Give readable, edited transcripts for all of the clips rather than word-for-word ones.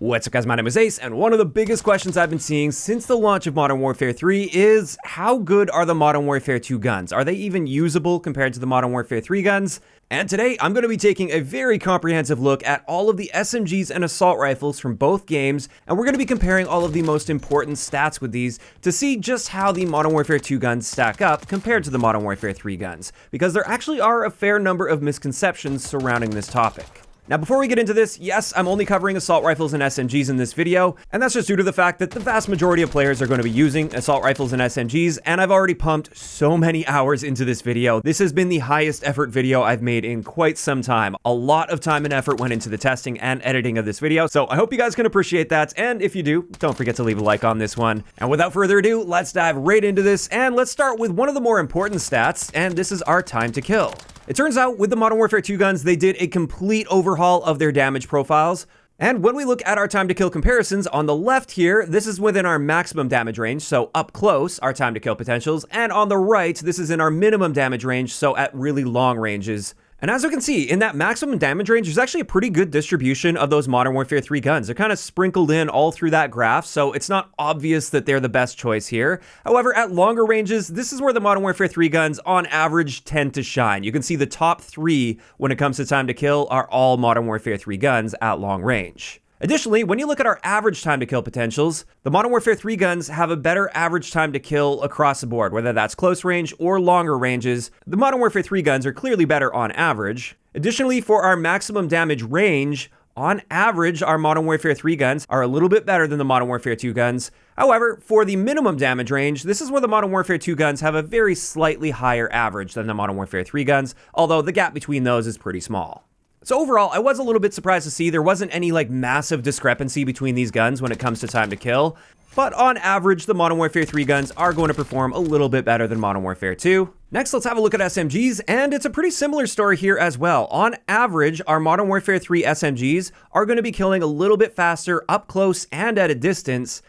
What's up guys, my name is Ace, and one of the biggest questions I've been seeing since the launch of Modern Warfare 3 is how good are the Modern Warfare 2 guns? Are they even usable compared to the Modern Warfare 3 guns? And today, I'm going to be taking a very comprehensive look at all of the SMGs and assault rifles from both games, and we're going to be comparing all of the most important stats with these to see just how the Modern Warfare 2 guns stack up compared to the Modern Warfare 3 guns, because there actually are a fair number of misconceptions surrounding this topic. Now, before we get into this, yes, I'm only covering assault rifles and SMGs in this video, and that's just due to the fact that the vast majority of players are going to be using assault rifles and SMGs, and I've already pumped so many hours into this video. This has been the highest effort video I've made in quite some time. A lot of time and effort went into the testing and editing of this video, so I hope you guys can appreciate that, and if you do, don't forget to leave a like on this one. And without further ado, let's dive right into this, and let's start with one of the more important stats, and this is our time to kill. It turns out with the Modern Warfare 2 guns, they did a complete overhaul of their damage profiles. And when we look at our time to kill comparisons on the left here, this is within our maximum damage range, so up close, our time to kill potentials. And on the right, this is in our minimum damage range, so at really long ranges. And as you can see, in that maximum damage range, there's actually a pretty good distribution of those Modern Warfare 3 guns. They're kind of sprinkled in all through that graph, so it's not obvious that they're the best choice here. However, at longer ranges, this is where the Modern Warfare 3 guns, on average, tend to shine. You can see the top 3 when it comes to time to kill are all Modern Warfare 3 guns at long range. Additionally, when you look at our average time to kill potentials, the Modern Warfare 3 guns have a better average time to kill across the board, whether that's close range or longer ranges. The Modern Warfare 3 guns are clearly better on average. Additionally, for our maximum damage range, on average, our Modern Warfare 3 guns are a little bit better than the Modern Warfare 2 guns. However, for the minimum damage range, this is where the Modern Warfare 2 guns have a very slightly higher average than the Modern Warfare 3 guns, although the gap between those is pretty small. So overall, I was a little bit surprised to see there wasn't any massive discrepancy between these guns when it comes to time to kill. But on average, the Modern Warfare 3 guns are going to perform a little bit better than Modern Warfare 2. Next, let's have a look at SMGs, and it's a pretty similar story here as well. On average, our Modern Warfare 3 SMGs are going to be killing a little bit faster up close and at a distance.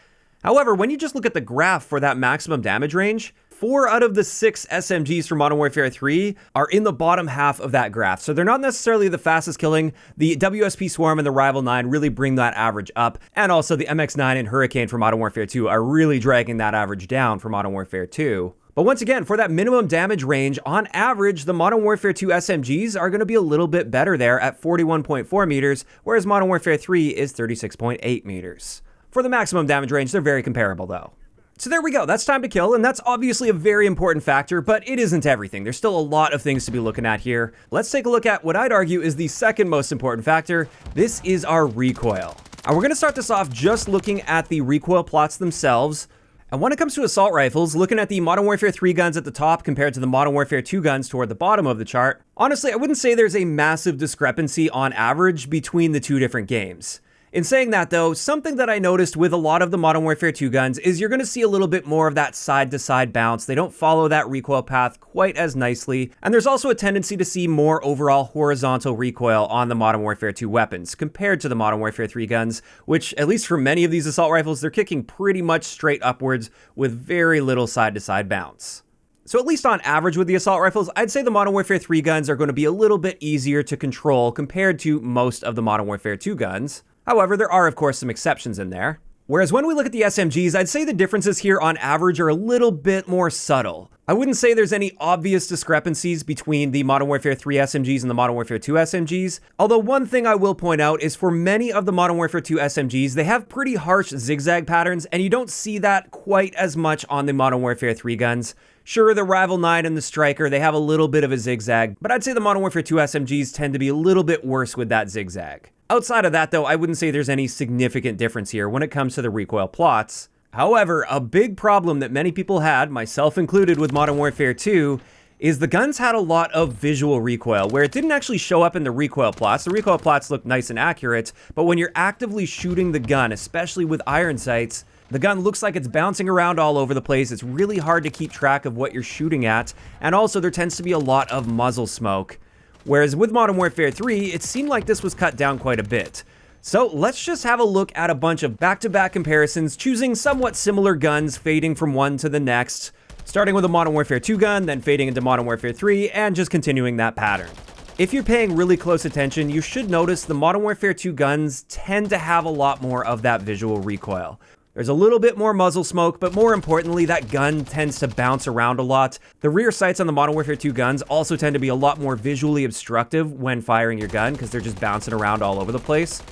However, when you just look at the graph for that maximum damage range, 4 out of the 6 SMGs from Modern Warfare 3 are in the bottom half of that graph. So they're not necessarily the fastest killing. The WSP Swarm and the Rival 9 really bring that average up. And also the MX-9 and Hurricane for Modern Warfare 2 are really dragging that average down for Modern Warfare 2. But once again, for that minimum damage range, on average, the Modern Warfare 2 SMGs are going to be a little bit better there at 41.4 meters, whereas Modern Warfare 3 is 36.8 meters. For the maximum damage range, they're very comparable though. So there we go, that's time to kill, and that's obviously a very important factor, but it isn't everything. There's still a lot of things to be looking at here. Let's take a look at what I'd argue is the second most important factor. This is our recoil. And we're going to start this off just looking at the recoil plots themselves. And when it comes to assault rifles, looking at the Modern Warfare 3 guns at the top compared to the Modern Warfare 2 guns toward the bottom of the chart, honestly, I wouldn't say there's a massive discrepancy on average between the two different games. In saying that though, something that I noticed with a lot of the Modern Warfare 2 guns is you're going to see a little bit more of that side-to-side bounce. They don't follow that recoil path quite as nicely, and there's also a tendency to see more overall horizontal recoil on the Modern Warfare 2 weapons compared to the Modern Warfare 3 guns, which, at least for many of these assault rifles, they're kicking pretty much straight upwards with very little side-to-side bounce. So at least on average with the assault rifles, I'd say the Modern Warfare 3 guns are going to be a little bit easier to control compared to most of the Modern Warfare 2 guns. However, there are, of course, some exceptions in there. Whereas when we look at the SMGs, I'd say the differences here on average are a little bit more subtle. I wouldn't say there's any obvious discrepancies between the Modern Warfare 3 SMGs and the Modern Warfare 2 SMGs. Although one thing I will point out is for many of the Modern Warfare 2 SMGs, they have pretty harsh zigzag patterns, and you don't see that quite as much on the Modern Warfare 3 guns. Sure, the Rival 9 and the Striker, they have a little bit of a zigzag, but I'd say the Modern Warfare 2 SMGs tend to be a little bit worse with that zigzag. Outside of that though, I wouldn't say there's any significant difference here when it comes to the recoil plots. However, a big problem that many people had, myself included with Modern Warfare 2, is the guns had a lot of visual recoil, where it didn't actually show up in the recoil plots. The recoil plots look nice and accurate, but when you're actively shooting the gun, especially with iron sights, the gun looks like it's bouncing around all over the place. It's really hard to keep track of what you're shooting at, and also there tends to be a lot of muzzle smoke. Whereas with Modern Warfare 3, it seemed like this was cut down quite a bit. So let's just have a look at a bunch of back-to-back comparisons, choosing somewhat similar guns, fading from one to the next, starting with a Modern Warfare 2 gun, then fading into Modern Warfare 3, and just continuing that pattern. If you're paying really close attention, you should notice the Modern Warfare 2 guns tend to have a lot more of that visual recoil. There's a little bit more muzzle smoke, but more importantly, that gun tends to bounce around a lot. The rear sights on the Modern Warfare 2 guns also tend to be a lot more visually obstructive when firing your gun because they're just bouncing around all over the place.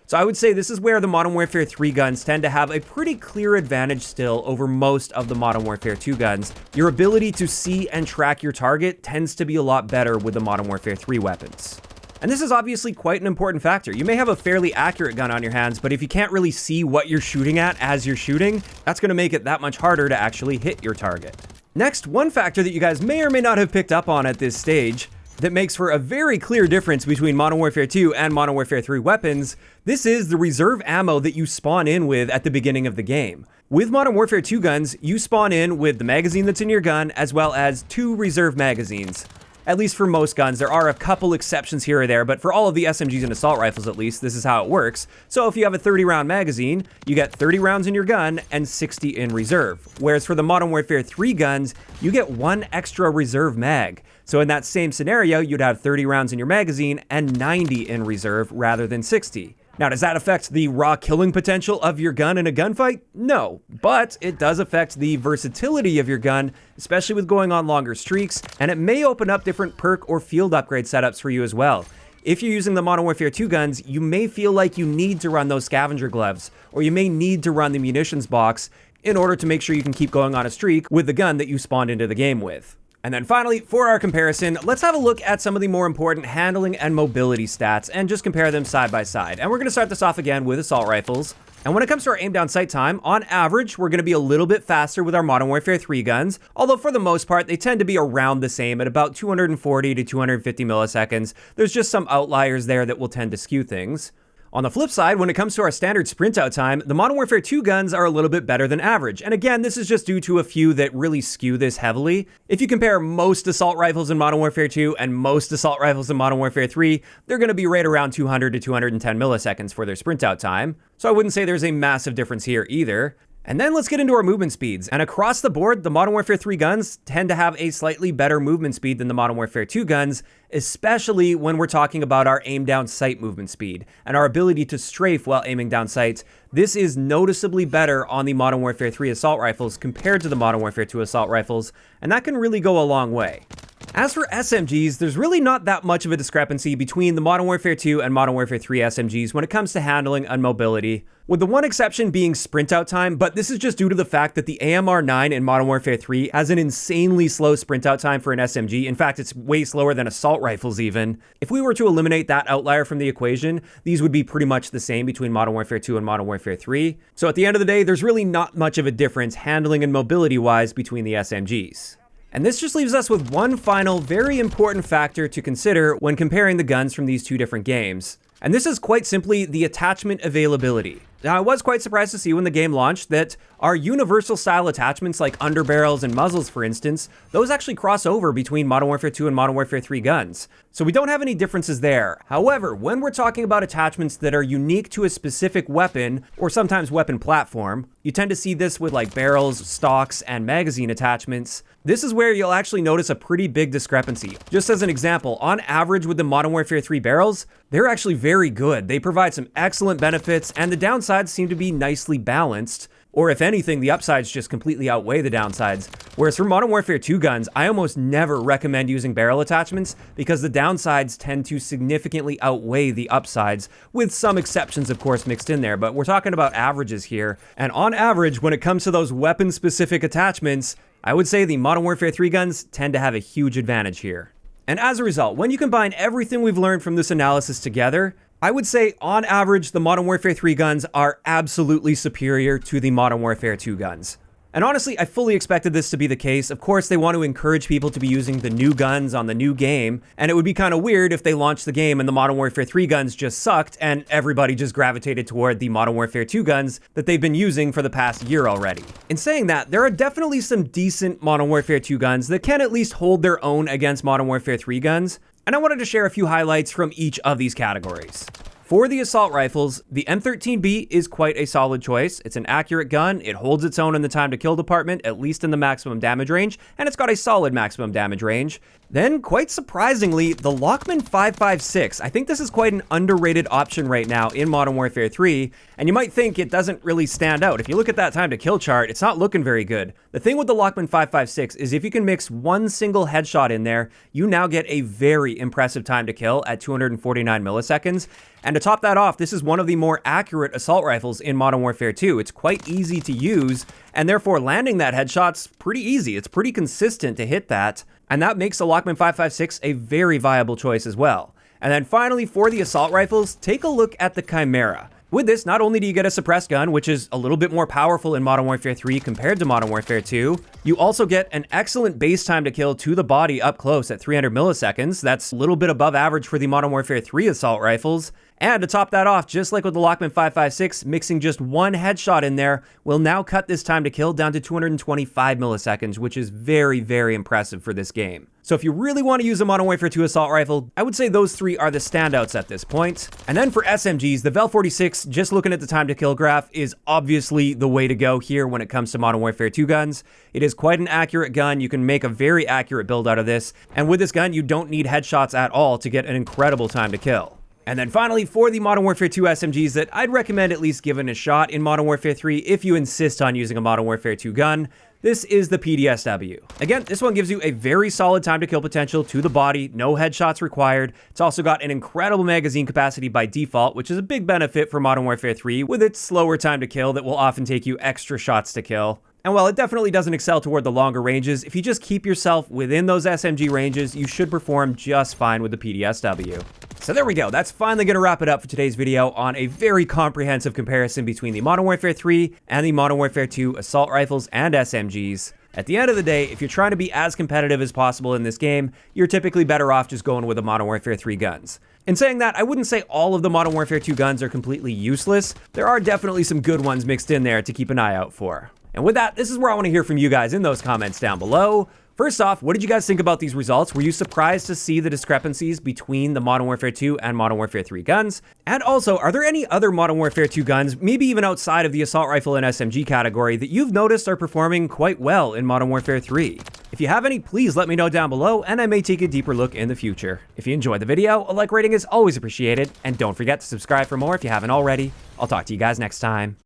So I would say this is where the Modern Warfare 3 guns tend to have a pretty clear advantage still over most of the Modern Warfare 2 guns. Your ability to see and track your target tends to be a lot better with the Modern Warfare 3 weapons. And this is obviously quite an important factor. You may have a fairly accurate gun on your hands, but if you can't really see what you're shooting at as you're shooting, that's going to make it that much harder to actually hit your target. Next, one factor that you guys may or may not have picked up on at this stage that makes for a very clear difference between Modern Warfare 2 and Modern Warfare 3 weapons, this is the reserve ammo that you spawn in with at the beginning of the game. With Modern Warfare 2 guns, you spawn in with the magazine that's in your gun, as well as 2 reserve magazines. At least for most guns. There are a couple exceptions here or there, but for all of the SMGs and assault rifles at least, this is how it works. So if you have a 30-round magazine, you get 30 rounds in your gun and 60 in reserve. Whereas for the Modern Warfare 3 guns, you get 1 extra reserve mag. So in that same scenario, you'd have 30 rounds in your magazine and 90 in reserve rather than 60. Now, does that affect the raw killing potential of your gun in a gunfight? No, but it does affect the versatility of your gun, especially with going on longer streaks, and it may open up different perk or field upgrade setups for you as well. If you're using the Modern Warfare 2 guns, you may feel like you need to run those scavenger gloves, or you may need to run the munitions box in order to make sure you can keep going on a streak with the gun that you spawned into the game with. And then finally, for our comparison, let's have a look at some of the more important handling and mobility stats and just compare them side by side. And we're going to start this off again with assault rifles. And when it comes to our aim down sight time, on average, we're going to be a little bit faster with our Modern Warfare 3 guns, although for the most part, they tend to be around the same at about 240 to 250 milliseconds. There's just some outliers there that will tend to skew things. On the flip side, when it comes to our standard sprint out time, the Modern Warfare 2 guns are a little bit better than average. And again, this is just due to a few that really skew this heavily. If you compare most assault rifles in Modern Warfare 2 and most assault rifles in Modern Warfare 3, they're going to be right around 200 to 210 milliseconds for their sprint out time. So I wouldn't say there's a massive difference here either. And then let's get into our movement speeds. And across the board, the Modern Warfare 3 guns tend to have a slightly better movement speed than the Modern Warfare 2 guns, especially when we're talking about our aim down sight movement speed and our ability to strafe while aiming down sights. This is noticeably better on the Modern Warfare 3 assault rifles compared to the Modern Warfare 2 assault rifles, and that can really go a long way. As for SMGs, there's really not that much of a discrepancy between the Modern Warfare 2 and Modern Warfare 3 SMGs when it comes to handling and mobility, with the one exception being sprint out time, but this is just due to the fact that the AMR-9 in Modern Warfare 3 has an insanely slow sprint out time for an SMG. In fact, it's way slower than assault rifles even. If we were to eliminate that outlier from the equation, these would be pretty much the same between Modern Warfare 2 and Modern Warfare 3. So at the end of the day, there's really not much of a difference handling and mobility-wise between the SMGs. And this just leaves us with one final very important factor to consider when comparing the guns from these two different games. And this is quite simply the attachment availability. Now, I was quite surprised to see when the game launched that our universal style attachments like underbarrels and muzzles, for instance, those actually cross over between Modern Warfare 2 and Modern Warfare 3 guns. So we don't have any differences there. However, when we're talking about attachments that are unique to a specific weapon or sometimes weapon platform, you tend to see this with like barrels, stocks, and magazine attachments. This is where you'll actually notice a pretty big discrepancy. Just as an example, on average with the Modern Warfare 3 barrels, they're actually very good. They provide some excellent benefits, and the downsides seem to be nicely balanced. Or if anything, the upsides just completely outweigh the downsides. Whereas for Modern Warfare 2 guns, I almost never recommend using barrel attachments because the downsides tend to significantly outweigh the upsides, with some exceptions, of course, mixed in there. But we're talking about averages here. And on average, when it comes to those weapon-specific attachments, I would say the Modern Warfare 3 guns tend to have a huge advantage here. And as a result, when you combine everything we've learned from this analysis together, I would say, on average, the Modern Warfare 3 guns are absolutely superior to the Modern Warfare 2 guns. And honestly, I fully expected this to be the case. Of course, they want to encourage people to be using the new guns on the new game, and it would be kind of weird if they launched the game and the Modern Warfare 3 guns just sucked and everybody just gravitated toward the Modern Warfare 2 guns that they've been using for the past year already. In saying that, there are definitely some decent Modern Warfare 2 guns that can at least hold their own against Modern Warfare 3 guns, and I wanted to share a few highlights from each of these categories. For the assault rifles, the M13B is quite a solid choice. It's an accurate gun, it holds its own in the time to kill department, at least in the maximum damage range, and it's got a solid maximum damage range. Then, quite surprisingly, the Lockman 5.56. I think this is quite an underrated option right now in Modern Warfare 3, and you might think it doesn't really stand out. If you look at that time to kill chart, it's not looking very good. The thing with the Lockman 5.56 is if you can mix one single headshot in there, you now get a very impressive time to kill at 249 milliseconds. And to top that off, this is one of the more accurate assault rifles in Modern Warfare 2. It's quite easy to use, and therefore landing that headshot's pretty easy. It's pretty consistent to hit that, and that makes the Lockman 5.56 a very viable choice as well. And then finally, for the assault rifles, take a look at the Chimera. With this, not only do you get a suppressed gun, which is a little bit more powerful in Modern Warfare 3 compared to Modern Warfare 2, you also get an excellent base time to kill to the body up close at 300 milliseconds. That's a little bit above average for the Modern Warfare 3 assault rifles. And to top that off, just like with the Lockman 5.56, mixing just one headshot in there will now cut this time to kill down to 225 milliseconds, which is very, very impressive for this game. So if you really want to use a Modern Warfare 2 assault rifle, I would say those three are the standouts at this point. And then for SMGs, the Vel 46, just looking at the time to kill graph, is obviously the way to go here when it comes to Modern Warfare 2 guns. It is quite an accurate gun. You can make a very accurate build out of this. And with this gun, you don't need headshots at all to get an incredible time to kill. And then finally, for the Modern Warfare 2 SMGs that I'd recommend at least giving a shot in Modern Warfare 3 if you insist on using a Modern Warfare 2 gun, this is the PDSW. Again, this one gives you a very solid time to kill potential to the body, no headshots required. It's also got an incredible magazine capacity by default, which is a big benefit for Modern Warfare 3 with its slower time to kill that will often take you extra shots to kill. And while it definitely doesn't excel toward the longer ranges, if you just keep yourself within those SMG ranges, you should perform just fine with the PDSW. So there we go, that's finally going to wrap it up for today's video on a very comprehensive comparison between the Modern Warfare 3 and the Modern Warfare 2 assault rifles and SMGs. At the end of the day, if you're trying to be as competitive as possible in this game, you're typically better off just going with the Modern Warfare 3 guns. In saying that, I wouldn't say all of the Modern Warfare 2 guns are completely useless. There are definitely some good ones mixed in there to keep an eye out for. And with that, this is where I want to hear from you guys in those comments down below. First off, what did you guys think about these results? Were you surprised to see the discrepancies between the Modern Warfare 2 and Modern Warfare 3 guns? And also, are there any other Modern Warfare 2 guns, maybe even outside of the assault rifle and SMG category, that you've noticed are performing quite well in Modern Warfare 3? If you have any, please let me know down below, and I may take a deeper look in the future. If you enjoyed the video, a like rating is always appreciated, and don't forget to subscribe for more if you haven't already. I'll talk to you guys next time.